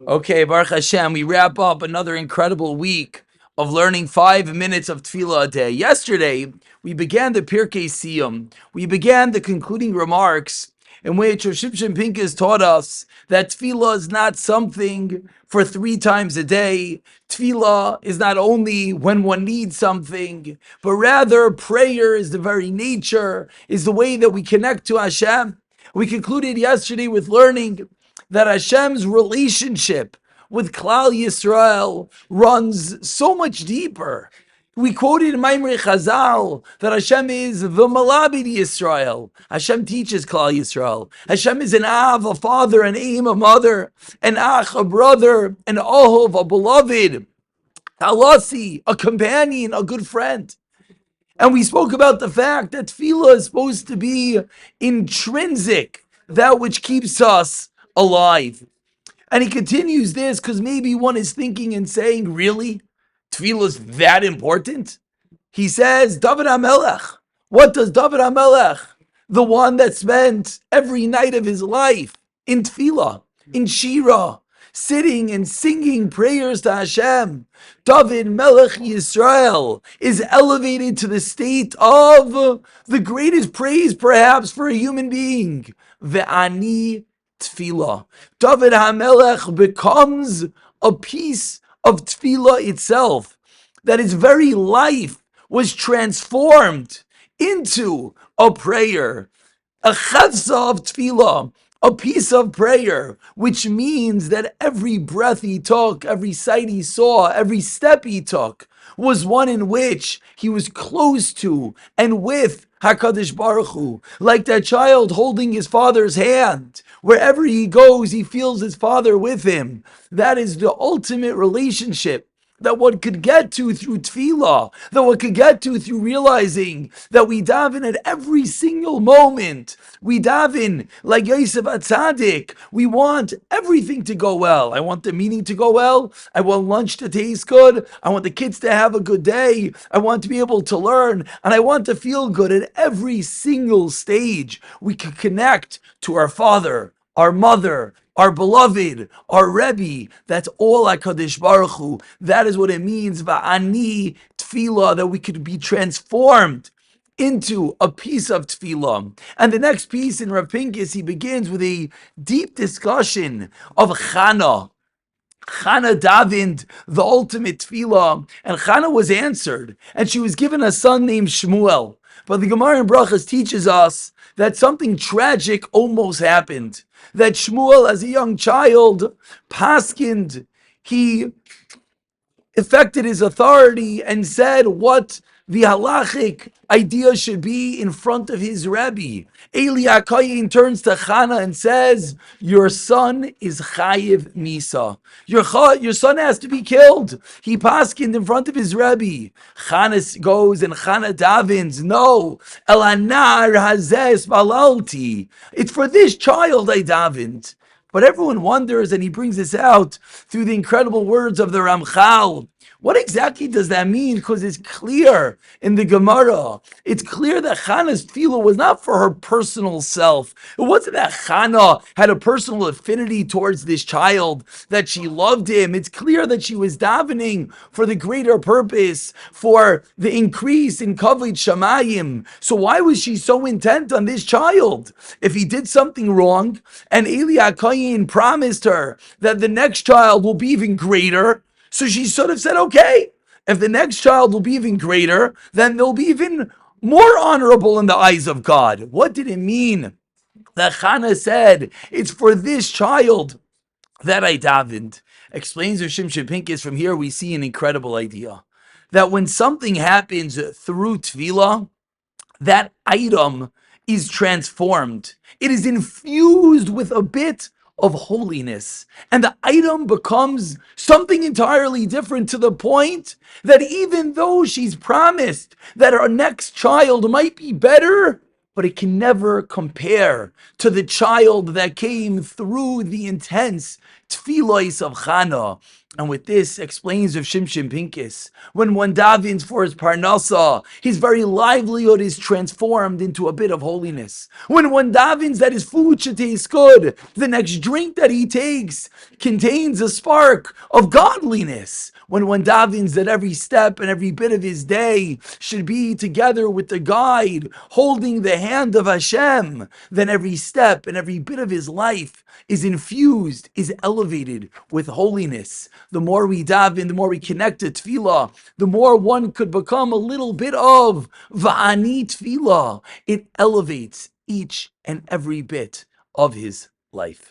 Okay, Baruch Hashem, we wrap up another incredible week of learning 5 minutes of tefillah a day. Yesterday, we began the Pirkei Siyum. We began the concluding remarks in which Rosh Shimshon Pincus taught us that tefillah is not something for 3 times a day. Tefillah is not only when one needs something, but rather prayer is the very nature, is the way that we connect to Hashem. We concluded yesterday with learning that Hashem's relationship with Klal Yisrael runs so much deeper. We quoted in Maimrei Chazal that Hashem is the Malabid Yisrael. Hashem teaches Klal Yisrael. Hashem is an Av, a father, an Aim, a mother, an Ach, a brother, an Ohov, a beloved, Alasi, a companion, a good friend. And we spoke about the fact that tefillah is supposed to be intrinsic, that which keeps us alive. And he continues this because maybe one is thinking and saying, really? Tefillah is that important? He says, David HaMelech. What does David HaMelech, the one that spent every night of his life in tefillah, in shira, sitting and singing prayers to Hashem, David Melech Yisrael, is elevated to the state of the greatest praise perhaps for a human being. Ve'ani tefillah. David HaMelech becomes a piece of tefillah itself, that his very life was transformed into a prayer, a chavza of tefillah, a piece of prayer, which means that every breath he took, every sight he saw, every step he took was one in which he was close to and with HaKadosh Baruch Hu, like that child holding his father's hand. Wherever he goes, he feels his father with him. That is the ultimate relationship that one could get to through tefillah, that one could get to through realizing that we daven at every single moment. We daven like Yosef HaTzadik. We want everything to go well. I want the meeting to go well. I want lunch to taste good. I want the kids to have a good day. I want to be able to learn. And I want to feel good at every single stage. We can connect to our Father, our Mother, our beloved, our Rebbe. That's all HaKadosh Baruch Hu. That is what it means, va'ani tefillah, that we could be transformed into a piece of tefillah. And the next piece in Rav Pincus, he begins with a deep discussion of Chana. Chana davened the ultimate tefillah, and Chana was answered, and she was given a son named Shmuel. But the Gemara in Brachas teaches us that something tragic almost happened. That Shmuel, as a young child, paskind, he effected his authority and said what the halachic idea should be in front of his Rebbe. Eli HaKoyin turns to Chana and says, your son is chayiv misa. Your son has to be killed. He paskind in front of his Rebbe. Chana goes and Chana davens, no, el anar hazeh balalti. It's for this child I davened. But everyone wonders, and he brings this out through the incredible words of the Ramchal. What exactly does that mean? Because it's clear in the Gemara. It's clear that Chana's tefillah was not for her personal self. It wasn't that Chana had a personal affinity towards this child, that she loved him. It's clear that she was davening for the greater purpose, for the increase in kavod shamayim. So why was she so intent on this child? If he did something wrong, and Eli HaKoyin promised her that the next child will be even greater, so she sort of said, okay, if the next child will be even greater, then they'll be even more honorable in the eyes of God. What did it mean that Chana said, it's for this child that I davened? Explains Rosh Shimshon Pincus. From here we see an incredible idea. That when something happens through tefillah, that item is transformed. It is infused with a bit of holiness, and the item becomes something entirely different, to the point that even though she's promised that our next child might be better, but it can never compare to the child that came through the intense tefillos of Chana. And with this explains of Shimshon Pincus, when one davens for his parnasa, his very livelihood is transformed into a bit of holiness. When one davens that his food should taste good, the next drink that he takes contains a spark of godliness. When one davens that every step and every bit of his day should be together with the guide, holding the hand of Hashem, then every step and every bit of his life is infused, is elevated with holiness. The more we daven, the more we connect to tefillah, the more one could become a little bit of va'ani tefillah. It elevates each and every bit of his life.